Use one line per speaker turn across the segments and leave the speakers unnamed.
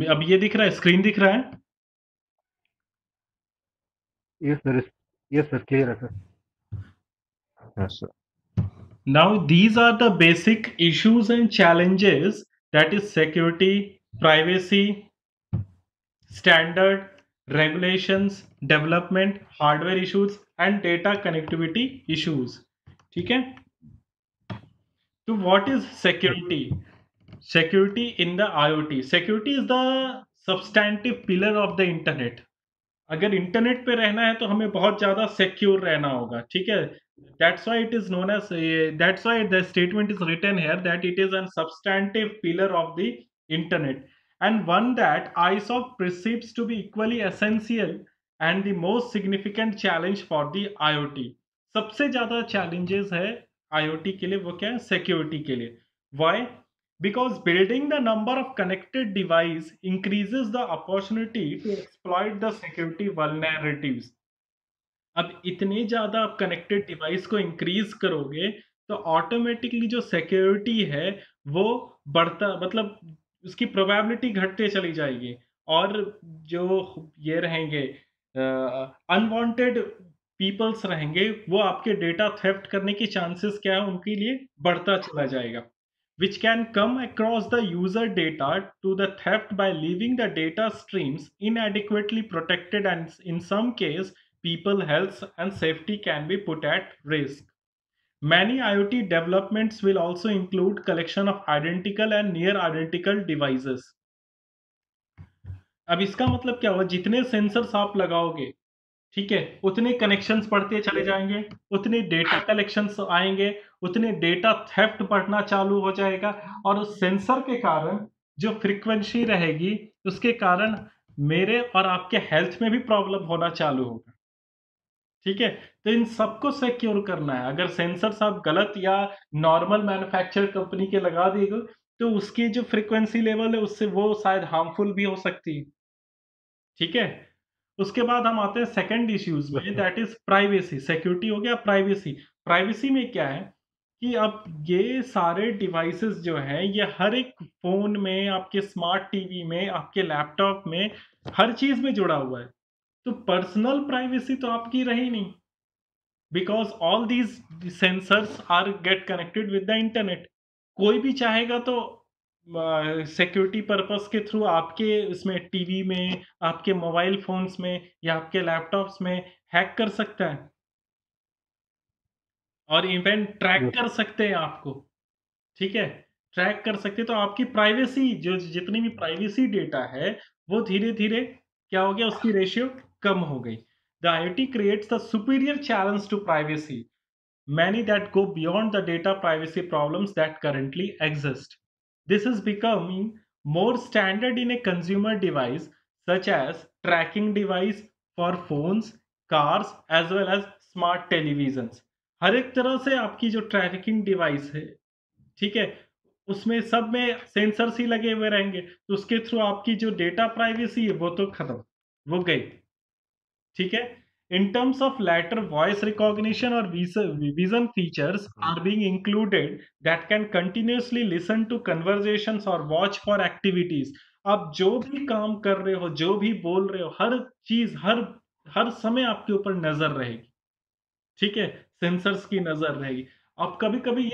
अब ये दिख रहा है, स्क्रीन दिख रहा है?
Yes sir, yes sir, clear है sir.
Yes, sir.
Now these are the basic issues and challenges, that is security, privacy, standard, regulations, development, hardware issues and data connectivity issues. ठीक है? So what is security? Security in the IoT. Security is the substantive pillar of the internet. अगर internet पे रहना है तो हमें बहुत ज़्यादा सिक्योर रहना होगा, ठीक है? That's why it is known as that's why the statement is written here that it is an substantive pillar of the internet and one that ISOC perceives to be equally essential and the most significant challenge for the IoT. सबसे ज़्यादा challenges है IoT के लिए, वो क्या है? Security के लिए. Why? Because building the number of connected device increases the opportunity to exploit the security vulnerabilities. अब इतने ज़्यादा आप कनेक्टेड डिवाइस को इंक्रीज करोगे तो ऑटोमेटिकली जो सिक्योरिटी है वो बढ़ता, मतलब उसकी प्रोबेबिलिटी घटते चली जाएगी और जो ये रहेंगे अनवांटेड पीपल्स रहेंगे वो आपके डेटा थेफ्ट करने की चांसेस क्या है उनके लिए बढ़ता चला जाएगा, which can come across the user data to the theft by leaving the data streams inadequately protected, and in some case people health and safety can be put at risk. Many IoT developments will also include collection of identical and near identical devices. अब इसका मतलब क्या हुआ, जितने sensors आप लगाओगे, ठीक है, उतने कनेक्शंस बढ़ते चले जाएंगे, उतने डेटा कलेक्शंस आएंगे, उतने डेटा थेफ्ट बढ़ना चालू हो जाएगा और उस सेंसर के कारण जो फ्रीक्वेंसी रहेगी उसके कारण मेरे और आपके हेल्थ में भी प्रॉब्लम होना चालू होगा, ठीक है? तो इन सबको सिक्योर करना है। अगर सेंसर्स आप गलत या नॉर्मल मैन्युफैक्चर कंपनी के लगा देंगे तो उसकी जो फ्रीक्वेंसी लेवल है उससे वो शायद हार्मफुल भी हो सकती है, ठीक है? उसके बाद हम आते हैं सेकंड इश्यूज
यस
में,
sir.
That is privacy. Security हो गया, प्राइवेसी। प्राइवेसी में क्या है कि अब ये सारे डिवाइसेस जो हैं ये हर एक फोन में, आपके स्मार्ट टीवी में, आपके लैपटॉप में, हर चीज में जुड़ा हुआ है। तो पर्सनल प्राइवेसी तो आपकी रही नहीं, because all these sensors are get connected with the internet. कोई भी चाहेगा तो सिक्योरिटी पर्पस के थ्रू आपके इसमें टीवी में, आपके मोबाइल फोन्स में या आपके लैपटॉप्स में हैक कर सकता है और इवन ट्रैक
यस।
कर सकते हैं आपको, ठीक है? ट्रैक कर सकते हैं, तो आपकी प्राइवेसी जो जितनी भी प्राइवेसी डेटा है वो धीरे धीरे क्या हो गया, उसकी रेशियो कम हो गई। The IoT creates the superior challenge to privacy, many that go beyond the data privacy problems that currently exist. This is becoming more standard in a consumer device such as tracking device for phones, cars as well as smart televisions. हर एक तरह से आपकी जो tracking device है, ठीक है, उसमें सब में सेंसर्स ही लगे हुए रहेंगे तो उसके थ्रू आपकी जो डेटा प्राइवेसी है वो तो खत्म, वो गई, ठीक है? In terms of latter, voice recognition or vision features
Mhm.
are being included that can continuously listen to conversations or watch for activities. आप जो भी काम कर रहे हो, जो भी बोल रहे हो, हर चीज, हर हर समय आपके ऊपर नजर रहेगी, ठीक है? सेंसर्स की नजर रहेगी। आप कभी कभी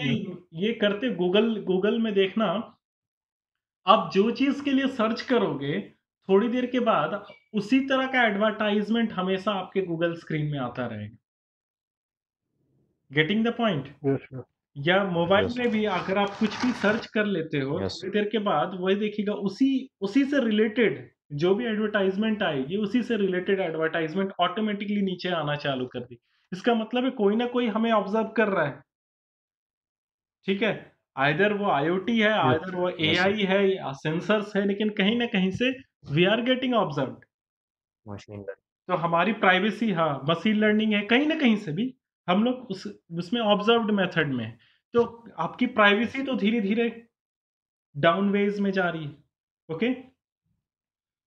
ये करते, गूगल गूगल में देखना, आप जो चीज के लिए सर्च करोगे थोड़ी देर के बाद उसी तरह का एडवर्टाइजमेंट हमेशा आपके गूगल स्क्रीन में आता रहेगा। Getting the point?
Yes sir.
या मोबाइल
Yes,
में भी अगर आप कुछ भी सर्च कर लेते हो
yes,
थोड़ी देर के बाद वही देखिएगा, उसी उसी से रिलेटेड जो भी एडवर्टाइजमेंट आएगी उसी से रिलेटेड एडवर्टाइजमेंट ऑटोमेटिकली नीचे आना चालू कर दी। इसका मतलब है कोई ना कोई हमें ऑब्जर्व कर रहा है, ठीक है? आइदर वो IoT है,
यस।
आइदर वो
yes, sir.
AI है या सेंसर्स है, लेकिन कहीं ना कहीं से we are getting observed.
Machine learning.
तो हमारी प्राइवेसी, हाँ, मशीन लर्निंग है, कहीं ना कहीं से भी हम लोग उसमें ऑब्जर्व्ड मेथड में है। तो आपकी प्राइवेसी तो धीरे धीरे डाउन वेज में जा रही है, okay?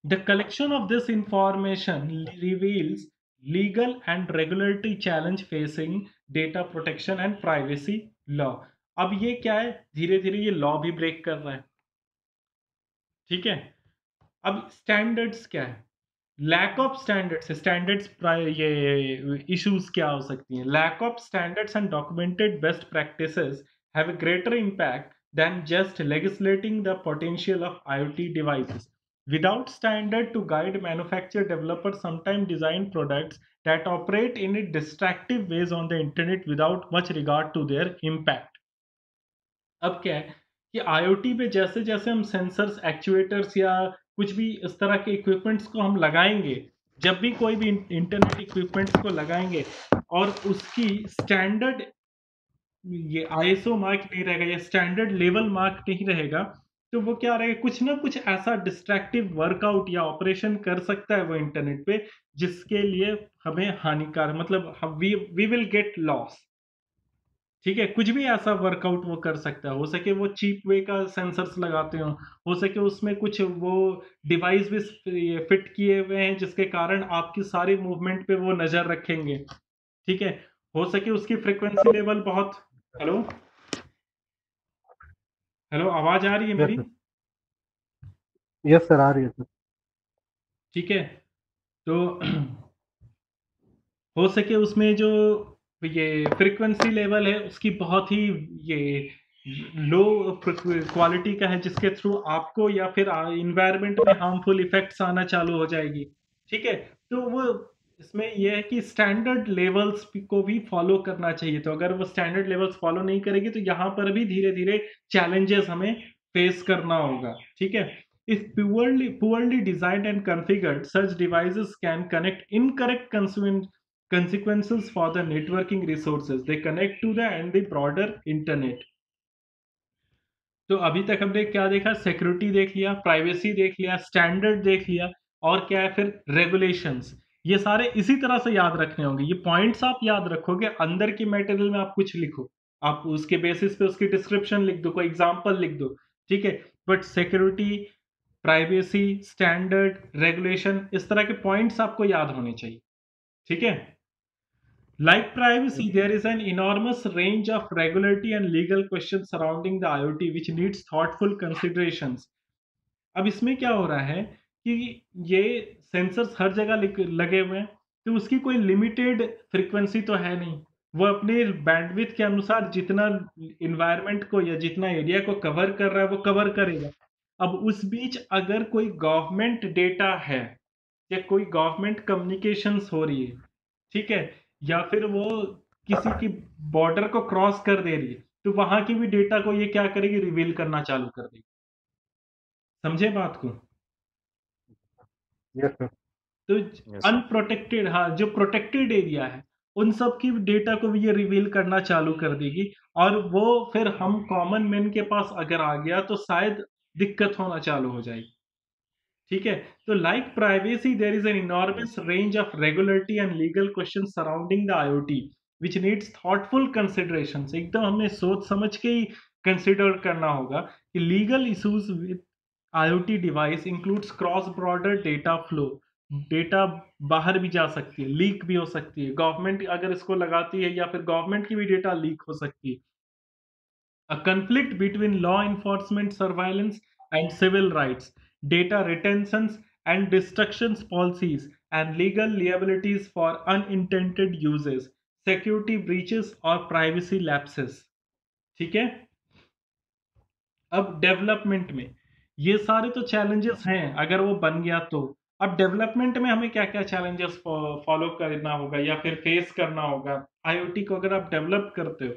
The collection of this information reveals legal and regulatory challenge facing data protection and privacy law. अब ये क्या है, धीरे धीरे ये लॉ भी ब्रेक कर रहा है, ठीक है? अब स्टैंडर्ड्स क्या है? लैक ऑफ स्टैंडर्ड्स, ये इश्यूज क्या हो सकती हैं? Lack of standards and documented best practices have a greater impact than just legislating the potential of IoT devices. Without standard to guide manufacturer, developers sometimes design products that operate in a destructive ways on the internet without much regard to their impact. अब क्या है कि IoT पे जैसे जैसे हम sensors, actuators या कुछ भी इस तरह के इक्विपमेंट्स को हम लगाएंगे, जब भी कोई भी इंटरनेट इक्विपमेंट्स को लगाएंगे और उसकी स्टैंडर्ड ये आईएसओ मार्क नहीं रहेगा या स्टैंडर्ड लेवल मार्क नहीं रहेगा, तो वो क्या रहेगा, कुछ ना कुछ ऐसा डिस्ट्रैक्टिव वर्कआउट या ऑपरेशन कर सकता है वो इंटरनेट पे, जिसके लिए हमें हानिकारक, मतलब हम वी विल गेट लॉस। ठीक है, कुछ भी ऐसा वर्कआउट वो कर सकता है। हो सके वो चीप वे का सेंसर्स लगाते हो सके उसमें कुछ वो डिवाइस भी फिट किए हुए हैं जिसके कारण आपकी सारी मूवमेंट पे वो नजर रखेंगे। ठीक है, हो सके उसकी फ्रीक्वेंसी लेवल बहुत, हेलो हेलो, आवाज आ रही है
यस
मेरी?
सर, यस सर, आ रही है सर।
ठीक है, तो हो सके उसमें जो ये फ्रीक्वेंसी लेवल है उसकी बहुत ही ये लो क्वालिटी का है, जिसके थ्रू आपको या फिर इन्वायरमेंट में हार्मफुल इफेक्ट्स आना चालू हो जाएगी। ठीक है, तो वो इसमें यह है कि स्टैंडर्ड लेवल्स को भी फॉलो करना चाहिए। तो अगर वो स्टैंडर्ड लेवल्स फॉलो नहीं करेगी तो यहाँ पर भी धीरे धीरे चैलेंजेस हमें फेस करना होगा। ठीक है, if poorly designed and configured, such devices can connect incorrect consequences for the networking resources they connect to the and the broader internet. तो अभी तक हमने क्या देखा? सिक्योरिटी देख लिया, प्राइवेसी देख लिया, स्टैंडर्ड देख लिया, और क्या है फिर? रेगुलेशंस। ये सारे इसी तरह से याद रखने होंगे। ये पॉइंट्स आप याद रखोगे, अंदर की मटेरियल में आप कुछ लिखो, आप उसके बेसिस पे उसकी डिस्क्रिप्शन लिख दो, कोई एग्जांपल लिख दो। ठीक है, but security, privacy, standard, regulation, इस तरह के पॉइंट्स आपको याद होने चाहिए। ठीक है, like privacy, there is an enormous range of regulatory and legal questions surrounding the IoT which needs thoughtful considerations. अब इसमें क्या हो रहा है कि ये सेंसर्स हर जगह लगे हुए हैं, तो उसकी कोई लिमिटेड फ्रीक्वेंसी तो है नहीं। वो अपने बैंडविड्थ के अनुसार जितना इन्वायरमेंट को या जितना एरिया को कवर कर रहा है वो कवर करेगा। अब उस बीच अगर कोई गवर्नमेंट डेटा है या कोई गवर्नमेंट कम्युनिकेशंस हो रही है, ठीक है, या फिर वो किसी की बॉर्डर को क्रॉस कर दे रही है, तो वहां की भी डेटा को ये क्या करेगी? रिवील करना चालू कर देगी। समझे बात को?
Yes sir.
तो
Yes, sir.
अनप्रोटेक्टेड, हाँ, जो प्रोटेक्टेड एरिया है उन सब की डेटा को भी ये रिवील करना चालू कर देगी, और वो फिर हम कॉमन मैन के पास अगर आ गया तो शायद दिक्कत होना चालू हो जाएगी। ठीक है, तो like privacy there is an enormous
Yes, sir.
Range of regulatory and legal question surrounding the IoT which needs thoughtful consideration. एकदम हमें सोच समझ के ही कंसिडर करना होगा कि legal issues with IoT device includes cross border data flow. Data बाहर भी जा सकती है, लीक भी हो सकती है, गवर्नमेंट अगर इसको लगाती है या फिर गवर्नमेंट की भी डेटा लीक हो सकती है। A conflict between law enforcement surveillance and civil rights, data retentions and destructions policies, and legal liabilities for unintended uses, security breaches और privacy lapses। ठीक है, अब डेवलपमेंट में ये सारे तो चैलेंजेस हैं अगर वो बन गया तो। अब डेवलपमेंट में हमें क्या क्या चैलेंजेस फॉलो करना होगा या फिर फेस करना होगा आईओटी को अगर आप डेवलप करते हो?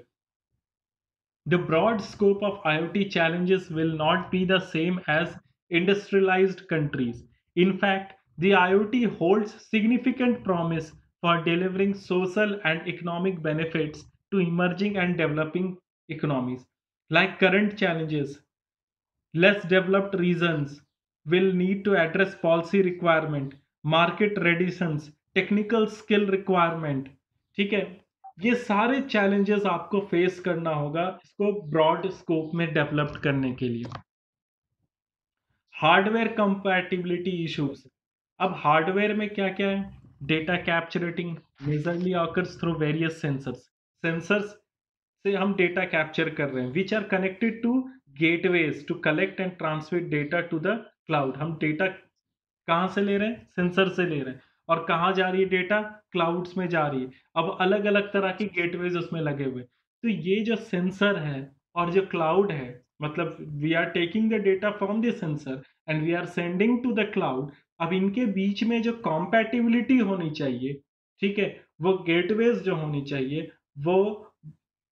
The broad scope of IoT challenges will not be the same as industrialized countries. In fact, the IoT holds significant promise for delivering social and economic benefits to emerging and developing economies. Like current challenges, less developed regions will need to address policy requirement, market reticence, technical skill requirement। ठीक है, ये सारे challenges आपको face करना होगा इसको broad scope में develop करने के लिए। Hardware compatibility issues. अब हार्डवेयर में क्या क्या है? Data capturing majorly occurs through various sensors. Sensors से हम डेटा कैप्चर कर रहे हैं which are connected to gateways to collect and transmit data to the cloud. हम डेटा कहाँ से ले रहे हैं? सेंसर से ले रहे हैं। और कहाँ जा रही है डेटा? क्लाउड्स में जा रही है। अब अलग-अलग तरह के गेटवेज उसमें लगे हुए हैं। तो ये जो सेंसर है और जो क्लाउड है, मतलब we are taking the data from the sensor and we are sending to the cloud. अब इनके बीच में जो कॉम्पैटिबिलिटी होनी चाहिए, ठीक है, वो गेटवेज जो होनी चाहिए,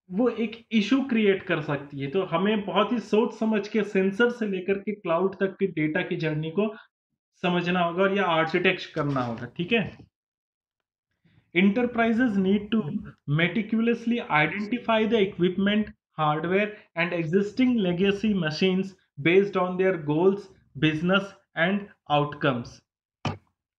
वो एक इशू क्रिएट कर सकती है। तो हमें बहुत ही सोच समझ के सेंसर से लेकर के क्लाउड तक की डेटा की जर्नी को समझना होगा और ये आर्किटेक्ट करना होगा, ठीक है। Enterprises need to meticulously identify the equipment, hardware, and existing legacy machines based on their goals, business, and outcomes.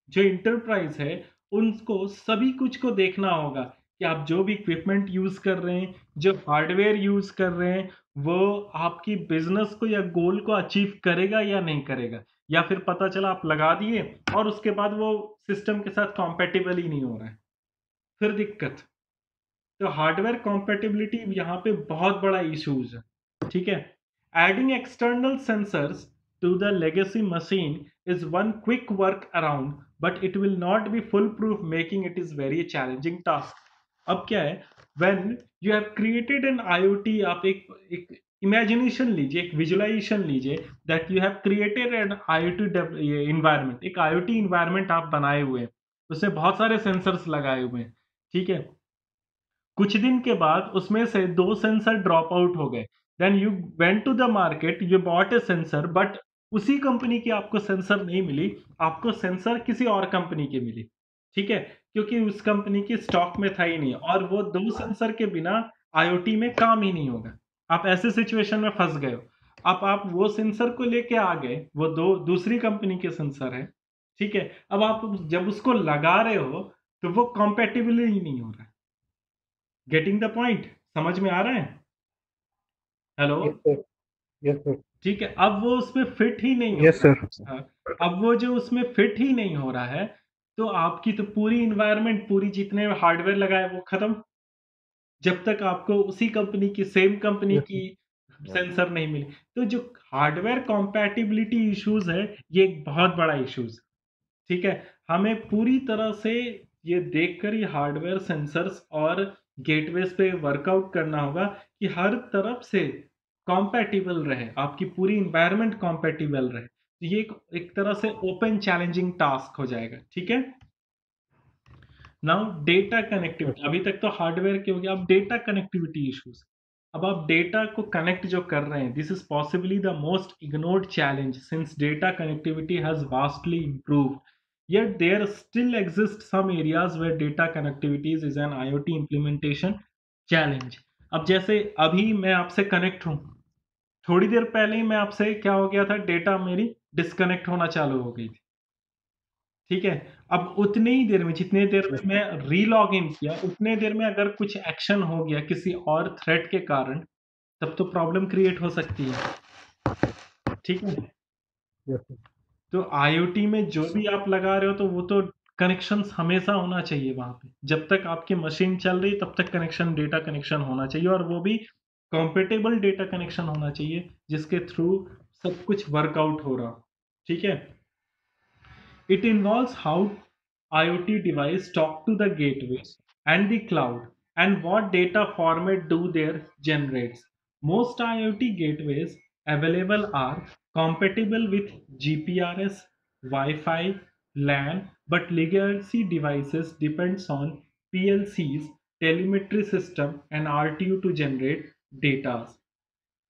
जो इंटरप्राइज है उनको सभी कुछ को देखना होगा कि आप जो भी इक्विपमेंट यूज कर रहे हैं, जो हार्डवेयर यूज कर रहे हैं, वो आपकी बिजनेस को या गोल को अचीव करेगा या नहीं करेगा, या फिर पता चला आप लगा दिए और उसके बाद वो सिस्टम के साथ कॉम्पेटिबल ही नहीं हो रहा है, फिर दिक्कत। तो हार्डवेयर कॉम्पेटिबिलिटी यहाँ पे बहुत बड़ा इश्यूज है, ठीक है। Adding external sensors to the legacy machine is one quick work around, but it will not be foolproof, making it is very challenging task. अब क्या है, when you have created an IoT, आप एक imagination लीजिए, एक visualisation लीजिए that you have created an IoT environment, एक IoT environment आप बनाए हुए हैं, उसमें बहुत सारे सेंसर्स लगाए हुए हैं, ठीक है। कुछ दिन के बाद उसमें से 2 सेंसर ड्रॉप आउट हो गए। Then you went to the market, you bought a sensor, but उसी कंपनी की आपको सेंसर नहीं मिली, आपको सेंसर किसी और कंपनी की मिली, ठीक है? क्योंकि उस कंपनी की स्टॉक में था ही नहीं और वो 2 सेंसर के बिना IoT में काम ही नहीं होगा। आप ऐसे सिचुएशन में फँस गए हो। अब आप वो सेंसर को लेके आ गए, वो 2 दूसरी कंपनी के सेंसर हैं, ठीक है? अब आप जब उसको लगा रहे हो, तो वो कंपैटिबल ही नहीं हो रहा है। Getting the point? समझ में आ रहा है? Hello?
Yes sir, yes sir,
ठीक है, अब वो उसमें फिट ही नहीं हो
यस
रहा
सर।
है। हाँ, अब वो जो उसमें फिट ही नहीं हो रहा है, तो आपकी तो पूरी एनवायरनमेंट, पूरी जितने हार्डवेयर लगाए वो खत्म। जब तक आपको उसी कंपनी की, सेम कंपनी
यस
की
सर।
सेंसर नहीं मिली। तो जो हार्डवेयर कंपैटिबिलिटी इश्यूज है, ये एक बहुत बड़ा इश्यूज, ठीक है। हमें पूरी तरह से ये देखकर ही हार्डवेयर सेंसर्स और गेटवेज पे वर्कआउट करना होगा कि हर तरफ से कॉम्पैटिबल रहे, आपकी पूरी इन्वायरमेंट कॉम्पैटिबल रहे। तो ये एक तरह से ओपन चैलेंजिंग टास्क हो जाएगा, ठीक है। नाउ डेटा कनेक्टिविटी, अभी तक तो हार्डवेयर के हो गया, अब डेटा कनेक्टिविटी इश्यूज। अब आप डेटा को कनेक्ट जो कर रहे हैं, this is possibly the most ignored challenge since data connectivity has vastly improved, yet there still exist some areas where data connectivity is an IoT implementation challenge. अब जैसे अभी मैं आपसे कनेक्ट हूँ, थोड़ी देर पहले ही मैं आपसे क्या हो गया था, डेटा मेरी डिस्कनेक्ट होना चालू हो गई थी, ठीक है। अब उतनी ही देर में, जितने देर में मैं रीलॉग इन किया, उतने देर में अगर कुछ एक्शन हो गया किसी और थ्रेड के कारण, तब तो प्रॉब्लम क्रिएट हो सकती है, ठीक है।
Yes sir.
तो IoT में जो भी आप लगा रहे हो, तो वो तो कनेक्शंस हमेशा होना चाहिए वहां पे। जब तक आपकी मशीन चल रही, तब तक कनेक्शन, डेटा कनेक्शन होना चाहिए, और वो भी कॉम्पेटेबल डेटा कनेक्शन होना चाहिए, जिसके थ्रू सब कुछ वर्कआउट हो रहा, ठीक है। It involves how IoT device talk to the gateway and the cloud, and what data format do they generates. Most IoT gateways available are compatible with GPRS, Wi-Fi, LAN, but legacy devices depends on PLCs, telemetry system, and RTU to generate data.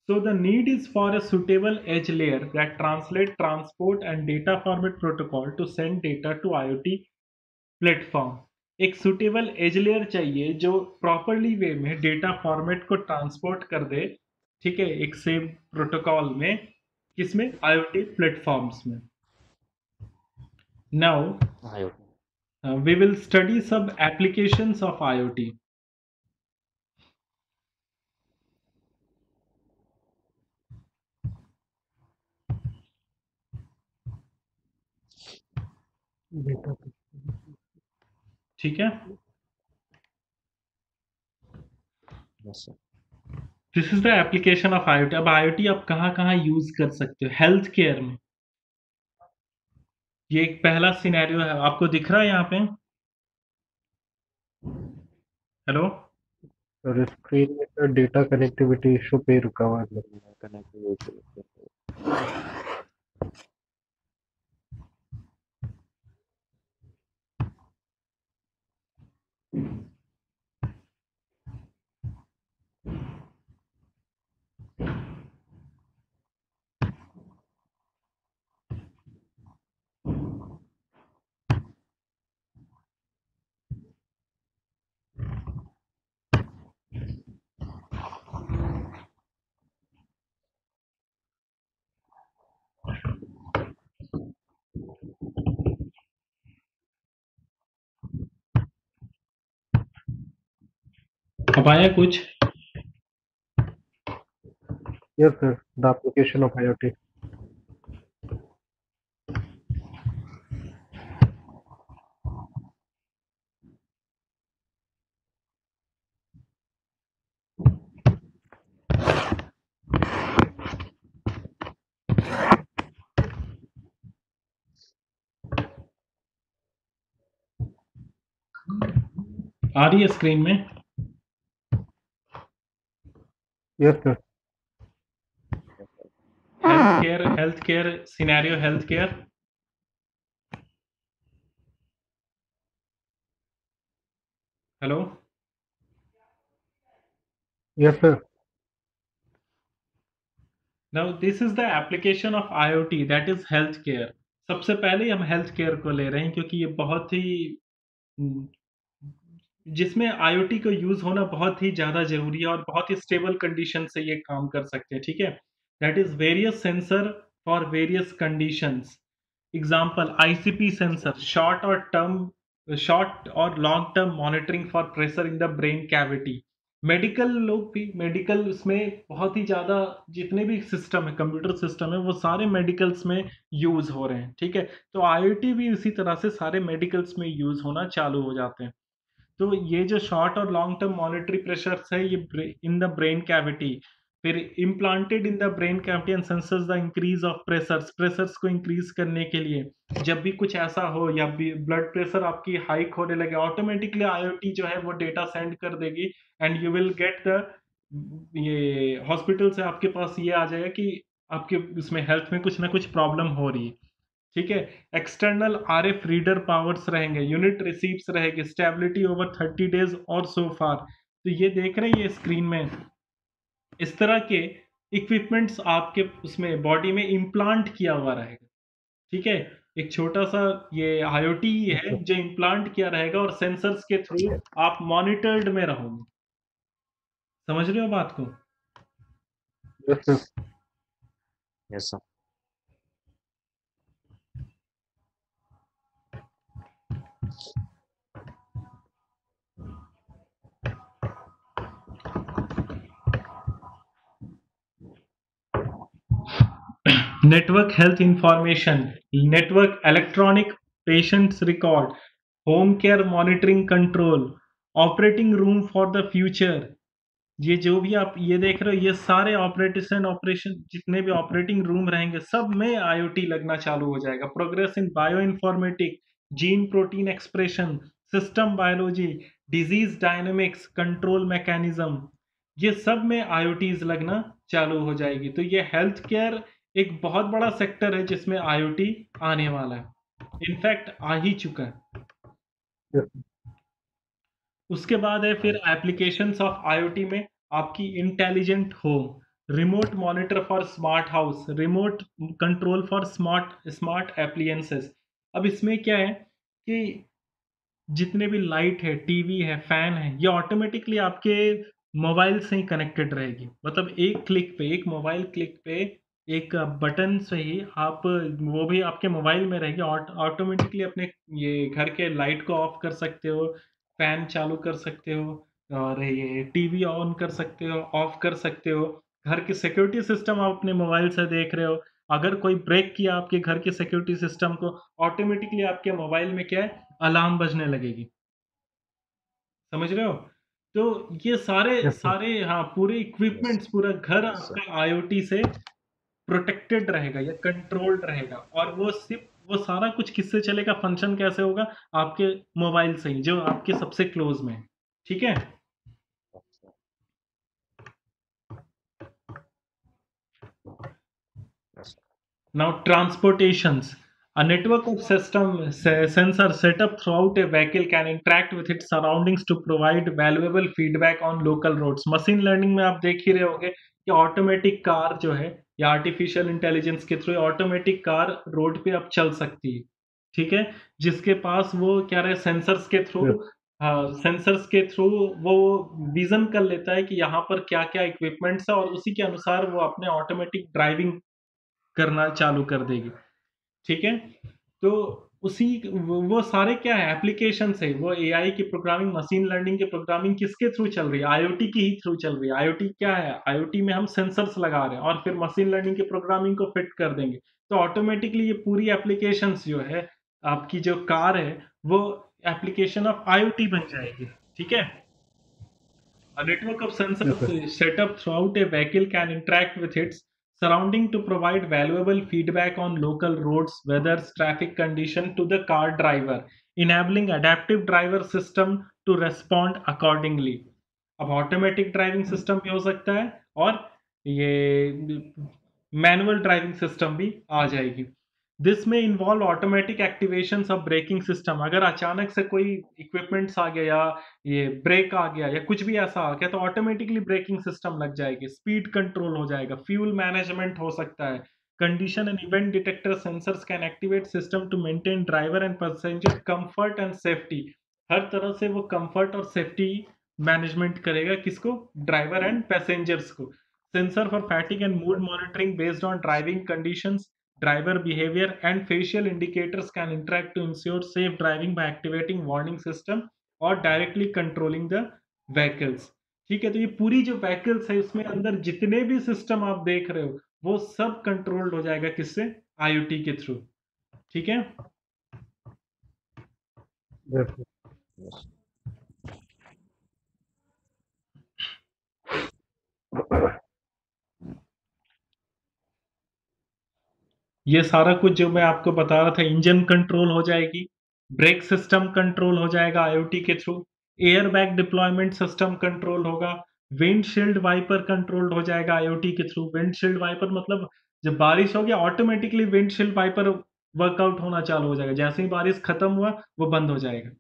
So the need is for a suitable edge layer that translate, transport and data format protocol to send data to IoT platform. एक suitable edge layer चाहिए जो properly वे में data format को transport कर दे, ठीक है, एक same protocol में, किसमें? IoT प्लेटफॉर्म्स में। Now
IoT.
we will study some applications of IoT.
Data
ठीक है,
Yes, sir.
This is the application of IoT। अब IoT आप कहाँ कहाँ यूज कर सकते हो? हेल्थ केयर में, ये एक पहला सिनेरियो है, आपको दिख रहा है यहाँ पे? हेलो?
और स्क्रीन में सर डेटा कनेक्टिविटी इशू पे रुका हुआ है।
कनेक्टिविटी।
अब आया कुछ?
Yes, sir. The application of IoT.
आ रही है स्क्रीन में?
Yes, sir.
Health care scenario, health care. Hello?
Yes, sir.
Now this is the application of IoT, that is health care। सबसे पहले हम हेल्थ केयर को ले रहे हैं क्योंकि ये बहुत ही जिसमें IoT को यूज़ होना बहुत ही ज़्यादा ज़रूरी है और बहुत ही स्टेबल कंडीशन से ये काम कर सकते हैं, ठीक है? That is various sensor for various conditions. Example ICP sensor, short और long term monitoring for pressure in the brain cavity. Medical लोग भी मेडिकल उसमें बहुत ही ज़्यादा जितने भी सिस्टम है, कंप्यूटर सिस्टम है, वो सारे मेडिकल्स में यूज़ हो रहे हैं, ठीक है? तो IoT भी इसी तरह से सारे मेडिकल्स में यूज़ होना चालू हो जाते हैं। तो ये जो शॉर्ट और लॉन्ग टर्म मॉनिटरी प्रेशर्स है ये इन द ब्रेन कैविटी, फिर implanted in the brain cavity and sensors the increase of pressures को इंक्रीज करने के लिए जब भी कुछ ऐसा हो या ब्लड प्रेशर आपकी हाइक होने लगे, ऑटोमेटिकली IoT जो है वो डेटा सेंड कर देगी and you will get the ये हॉस्पिटल से आपके पास ये आ जाएगा कि आपके उसमें हेल्थ में कुछ ना कुछ प्रॉब्लम हो रही है, ठीक है? एक्सटर्नल RF रीडर पावर्स रहेंगे, यूनिट रिसीव्स रहेगी, स्टेबिलिटी ओवर 30 डेज और सो फार। तो ये देख रहे हैं ये स्क्रीन में, इस तरह के इक्विपमेंट्स आपके उसमें बॉडी में इम्प्लांट किया हुआ रहेगा, ठीक है? एक छोटा सा ये IoT ही है जो इम्प्लांट किया रहेगा और सेंसर्स के थ्रू आप मॉनिटर्ड में रहोगे। समझ रहे हो बात को?
Yes, sir.
Yes, sir.
Network health information, network electronic patients record, home care monitoring control, operating room for the future। ये जो भी आप ये देख रहे हो ये सारे ऑपरेशन जितने भी ऑपरेटिंग रूम रहेंगे सब में IoT लगना चालू हो जाएगा। Progress in bioinformatic, gene protein expression, system biology, disease dynamics, control mechanism, ये सब में IoTs लगना चालू हो जाएगी। तो ये हेल्थ केयर एक बहुत बड़ा सेक्टर है जिसमें IoT आने वाला है, इनफैक्ट आ ही चुका है।
Yes,
उसके बाद है फिर एप्लीकेशंस ऑफ IoT में आपकी intelligent home, remote monitor for smart house, remote control for smart appliances. अब इसमें क्या है कि जितने भी लाइट है, टीवी है, फैन है, ये ऑटोमेटिकली आपके मोबाइल से ही कनेक्टेड रहेगी। मतलब एक क्लिक पे, एक मोबाइल क्लिक पे, एक बटन से ही आप वो भी आपके मोबाइल में रहेगी, ऑटोमेटिकली अपने ये घर के लाइट को ऑफ कर सकते हो, फैन चालू कर सकते हो और ये टीवी ऑन कर सकते हो, ऑफ कर सकते हो। घर के सिक्योरिटी सिस्टम आप अपने मोबाइल से देख रहे हो, अगर कोई ब्रेक किया आपके घर के सिक्योरिटी सिस्टम को, ऑटोमेटिकली आपके मोबाइल में क्या है, अलार्म बजने लगेगी। समझ रहे हो? तो ये सारे
yes, sir.
सारे हाँ, पूरे इक्विपमेंट्स, पूरा घर
Yes, sir.
आपका IoT से प्रोटेक्टेड रहेगा या कंट्रोल्ड रहेगा और वो सिर्फ वो सारा कुछ किससे चलेगा, फंक्शन कैसे होगा, आपके मोबाइल से ही, जो आपके सबसे क्लोज में है। ठीक है।
अच्छा। Yes, sir.
Now, transportations. A network of sensors set up throughout a vehicle can interact with its surroundings to provide valuable feedback on local roads. Machine learning में आप देख ही रहे होंगे कि ऑटोमेटिक कार जो है या आर्टिफिशियल इंटेलिजेंस के थ्रू ऑटोमेटिक कार रोड पे अब चल सकती है। ठीक है, जिसके पास वो क्या रहे, सेंसर्स के थ्रू,
Yes.
सेंसर्स के थ्रू वो विजन कर लेता है कि यहाँ पर क्या क्या इक्विपमेंट्स है और उसी के अनुसार वो अपने ऑटोमेटिक ड्राइविंग करना चालू कर देगी। ठीक है, तो उसी वो सारे क्या है, एप्लीकेशन है, वो एआई की प्रोग्रामिंग, मशीन लर्निंग की प्रोग्रामिंग किसके थ्रू चल रही है, आईओटी की ही थ्रू चल रही है। आईओटी क्या है, आईओटी में हम सेंसर्स लगा रहे हैं और फिर मशीन लर्निंग की प्रोग्रामिंग को फिट कर देंगे, तो ऑटोमेटिकली ये पूरी एप्लीकेशन जो है, आपकी जो कार है, वो एप्लीकेशन ऑफ आईओटी बन जाएगी। ठीक है। A network of
Yes,
sensors
sir.
set up throughout a vehicle can interact with its surrounding to provide valuable feedback on local roads, weather, traffic condition to the car driver, enabling adaptive driver system to respond accordingly. अब automatic driving system भी हो सकता है और ये manual driving system भी आ जाएगी। This में involve automatic activation of braking system. अगर अचानक से कोई इक्विपमेंट्स आ गया या ये ब्रेक आ गया या कुछ भी ऐसा आ गया तो ऑटोमेटिकली ब्रेकिंग सिस्टम लग जाएगी, स्पीड कंट्रोल हो जाएगा, फ्यूल मैनेजमेंट हो सकता है, condition and event detector sensors can activate system to maintain driver and passenger comfort and safety. हर तरह से वो कंफर्ट और सेफ्टी मैनेजमेंट करेगा, किसको, ड्राइवर एंड पैसेंजर्स को। Sensor for fatigue and mood monitoring based on driving conditions, driver behavior and facial indicators can interact to ensure safe driving by activating warning system और directly controlling the vehicles. ठीक है, तो ये पूरी जो vehicles है उसमें अंदर जितने भी सिस्टम आप देख रहे हो वो सब कंट्रोल्ड हो जाएगा, किससे, आईओटी के थ्रू। ठीक है।
Yes, sir.
Yes.
ये सारा कुछ जो मैं आपको बता रहा था, इंजन कंट्रोल हो जाएगी, ब्रेक सिस्टम कंट्रोल हो जाएगा आईओटी के through, air bag deployment system control होगा, विंडशील्ड वाइपर कंट्रोल्ड हो जाएगा आईओटी के थ्रू। विंडशील्ड वाइपर मतलब जब बारिश होगी ऑटोमेटिकली विंडशील्ड वाइपर वर्कआउट होना चालू हो जाएगा, जैसे ही बारिश खत्म हुआ वो बंद हो जाएगा।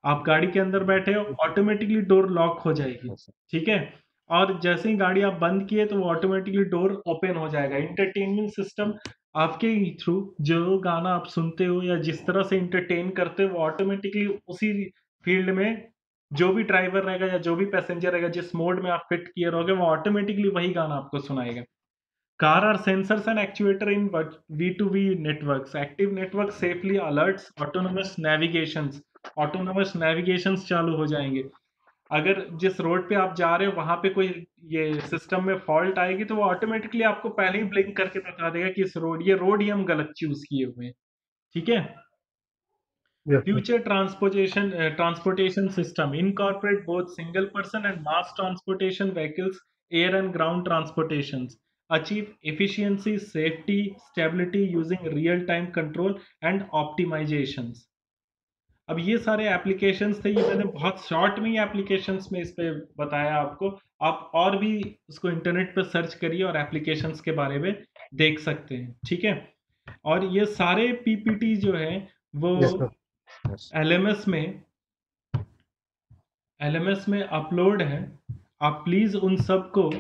आप गाड़ी के अंदर बैठे हो, ऑटोमेटिकली डोर लॉक हो जाएगी।
Yes, sir.
ठीक है, और जैसे ही गाड़ी आप बंद किए तो वो ऑटोमेटिकली डोर ओपन हो जाएगा। इंटरटेनमेंट सिस्टम, आपके थ्रू जो गाना आप सुनते हो या जिस तरह से इंटरटेन करते हो वो ऑटोमेटिकली उसी फील्ड में जो भी ड्राइवर रहेगा या जो भी पैसेंजर रहेगा, जिस मोड में आप फिट किए रहोगे वो ऑटोमेटिकली वही गाना आपको सुनाएगा। Car are sensors and actuator in V2V networks. Active network safely alerts autonomous navigations. Autonomous navigations चालू हो जाएंगे। अगर जिस रोड पे आप जा रहे हो वहां पे कोई ये सिस्टम में फॉल्ट आएगी तो वो ऑटोमेटिकली आपको पहले ही ब्लिंक करके बता देगा कि इस रोड, ये रोड ही हम गलत चूज किए हुए हैं। ठीक है।
Yes, sir.
Future transportation system incorporate both single person and mass transportation vehicles, air and ground transportations. Achieve efficiency, safety, stability using real-time control and optimizations. अब ये सारे एप्लीकेशंस थे, ये मैंने बहुत शॉर्ट में ही एप्लीकेशंस में इस पे बताया आपको। आप और भी उसको इंटरनेट पर सर्च करिए और एप्लीकेशंस के बारे में देख सकते हैं। ठीक है, और ये सारे पीपीटी जो है वो
Yes, sir.
Yes.
एलएमएस में अपलोड है। आप प्लीज उन सबको